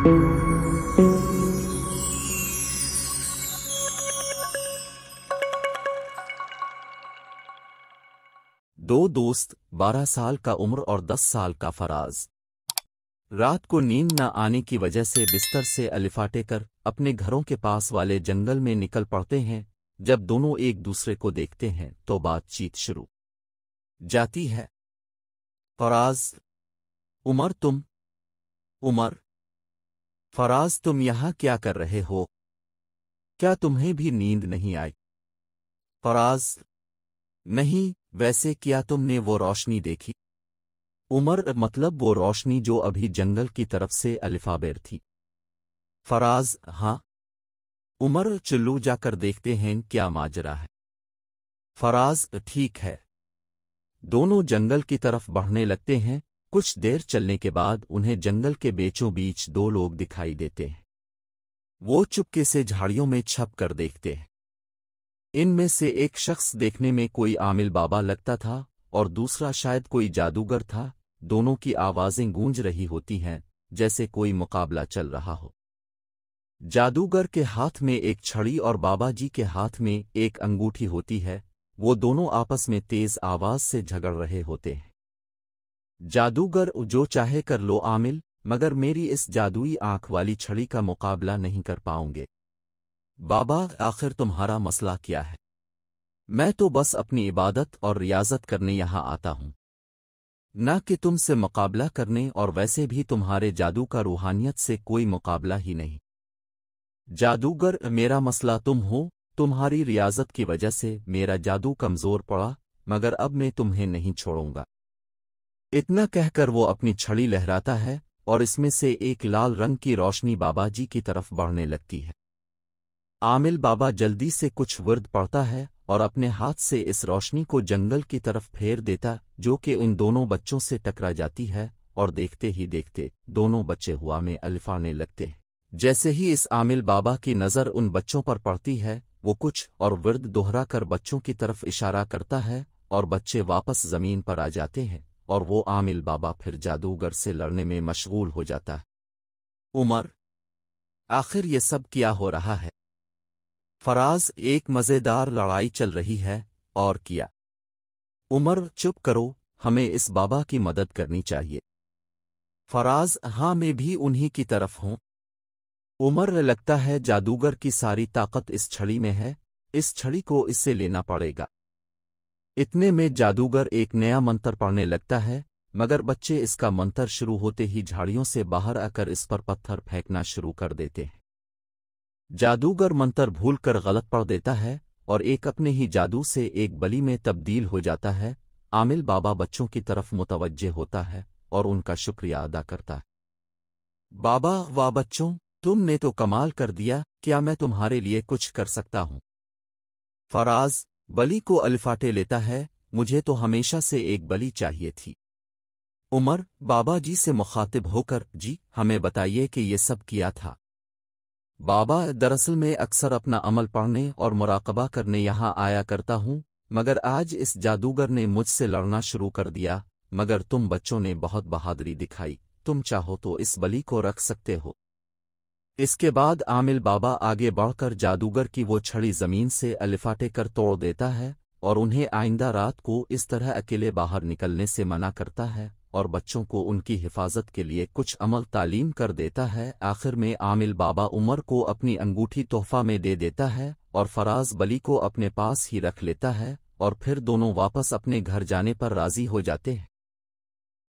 दो दोस्त 12 साल का उम्र और 10 साल का फराज। रात को नींद न आने की वजह से बिस्तर से अलिफाटे कर अपने घरों के पास वाले जंगल में निकल पड़ते हैं। जब दोनों एक दूसरे को देखते हैं तो बातचीत शुरू जाती है। फराज: उमर, फराज तुम यहाँ क्या कर रहे हो? क्या तुम्हें भी नींद नहीं आई? फराज: नहीं, वैसे क्या तुमने वो रोशनी देखी? उमर: मतलब वो रोशनी जो अभी जंगल की तरफ से अलिफाबेर थी। फराज: हाँ। उमर: चलो जाकर देखते हैं क्या माजरा है। फराज: ठीक है। दोनों जंगल की तरफ बढ़ने लगते हैं। कुछ देर चलने के बाद उन्हें जंगल के बीचों बीच दो लोग दिखाई देते हैं। वो चुपके से झाड़ियों में छप कर देखते हैं। इनमें से एक शख्स देखने में कोई आमिल बाबा लगता था और दूसरा शायद कोई जादूगर था। दोनों की आवाज़ें गूंज रही होती हैं जैसे कोई मुकाबला चल रहा हो। जादूगर के हाथ में एक छड़ी और बाबा जी के हाथ में एक अंगूठी होती है। वो दोनों आपस में तेज आवाज से झगड़ रहे होते हैं। जादूगर: जो चाहे कर लो आमिल, मगर मेरी इस जादुई आंख वाली छड़ी का मुकाबला नहीं कर पाओगे। बाबा: आखिर तुम्हारा मसला क्या है? मैं तो बस अपनी इबादत और रियाजत करने यहाँ आता हूँ, न कि तुमसे मुकाबला करने, और वैसे भी तुम्हारे जादू का रूहानियत से कोई मुकाबला ही नहीं। जादूगर: मेरा मसला तुम हो। तुम्हारी रियाजत की वजह से मेरा जादू कमज़ोर पड़ा, मगर अब मैं तुम्हें नहीं छोड़ूंगा। इतना कहकर वो अपनी छड़ी लहराता है और इसमें से एक लाल रंग की रोशनी बाबा जी की तरफ बढ़ने लगती है। आमिल बाबा जल्दी से कुछ वर्द पढ़ता है और अपने हाथ से इस रोशनी को जंगल की तरफ फेर देता, जो कि उन दोनों बच्चों से टकरा जाती है, और देखते ही देखते दोनों बच्चे हवा में अलिफाने लगते हैं। जैसे ही इस आमिल बाबा की नज़र उन बच्चों पर पड़ती है, वो कुछ और वर्द दोहरा कर बच्चों की तरफ इशारा करता है और बच्चे वापस ज़मीन पर आ जाते हैं, और वो आमिल बाबा फिर जादूगर से लड़ने में मशगूल हो जाता है। उमर: आखिर ये सब क्या हो रहा है? फराज: एक मज़ेदार लड़ाई चल रही है। और क्या? उमर: चुप करो, हमें इस बाबा की मदद करनी चाहिए। फराज: हाँ, मैं भी उन्हीं की तरफ हूँ। उमर: लगता है जादूगर की सारी ताकत इस छड़ी में है, इस छड़ी को इससे लेना पड़ेगा। इतने में जादूगर एक नया मंत्र पढ़ने लगता है, मगर बच्चे इसका मंत्र शुरू होते ही झाड़ियों से बाहर आकर इस पर पत्थर फेंकना शुरू कर देते हैं। जादूगर मंत्र भूलकर गलत पढ़ देता है और एक अपने ही जादू से एक बलि में तब्दील हो जाता है। आमिल बाबा बच्चों की तरफ मुतवज्जे होता है और उनका शुक्रिया अदा करता है। बाबा: वाह बच्चों, तुमने तो कमाल कर दिया, क्या मैं तुम्हारे लिए कुछ कर सकता हूँ? फराज बलि को अलिफाटे लेता है: मुझे तो हमेशा से एक बलि चाहिए थी। उमर बाबा जी से मुखातिब होकर: जी, हमें बताइए कि ये सब किया था। बाबा: दरअसल मैं अक्सर अपना अमल पढ़ने और मुराकबा करने यहाँ आया करता हूँ, मगर आज इस जादूगर ने मुझसे लड़ना शुरू कर दिया, मगर तुम बच्चों ने बहुत बहादुरी दिखाई, तुम चाहो तो इस बलि को रख सकते हो। इसके बाद आमिल बाबा आगे बढ़कर जादूगर की वो छड़ी जमीन से अलिफाटे कर तोड़ देता है और उन्हें आइंदा रात को इस तरह अकेले बाहर निकलने से मना करता है और बच्चों को उनकी हिफाजत के लिए कुछ अमल तालीम कर देता है। आखिर में आमिल बाबा उमर को अपनी अंगूठी तोहफा में दे देता है और फराज बली को अपने पास ही रख लेता है और फिर दोनों वापस अपने घर जाने पर राजी हो जाते हैं।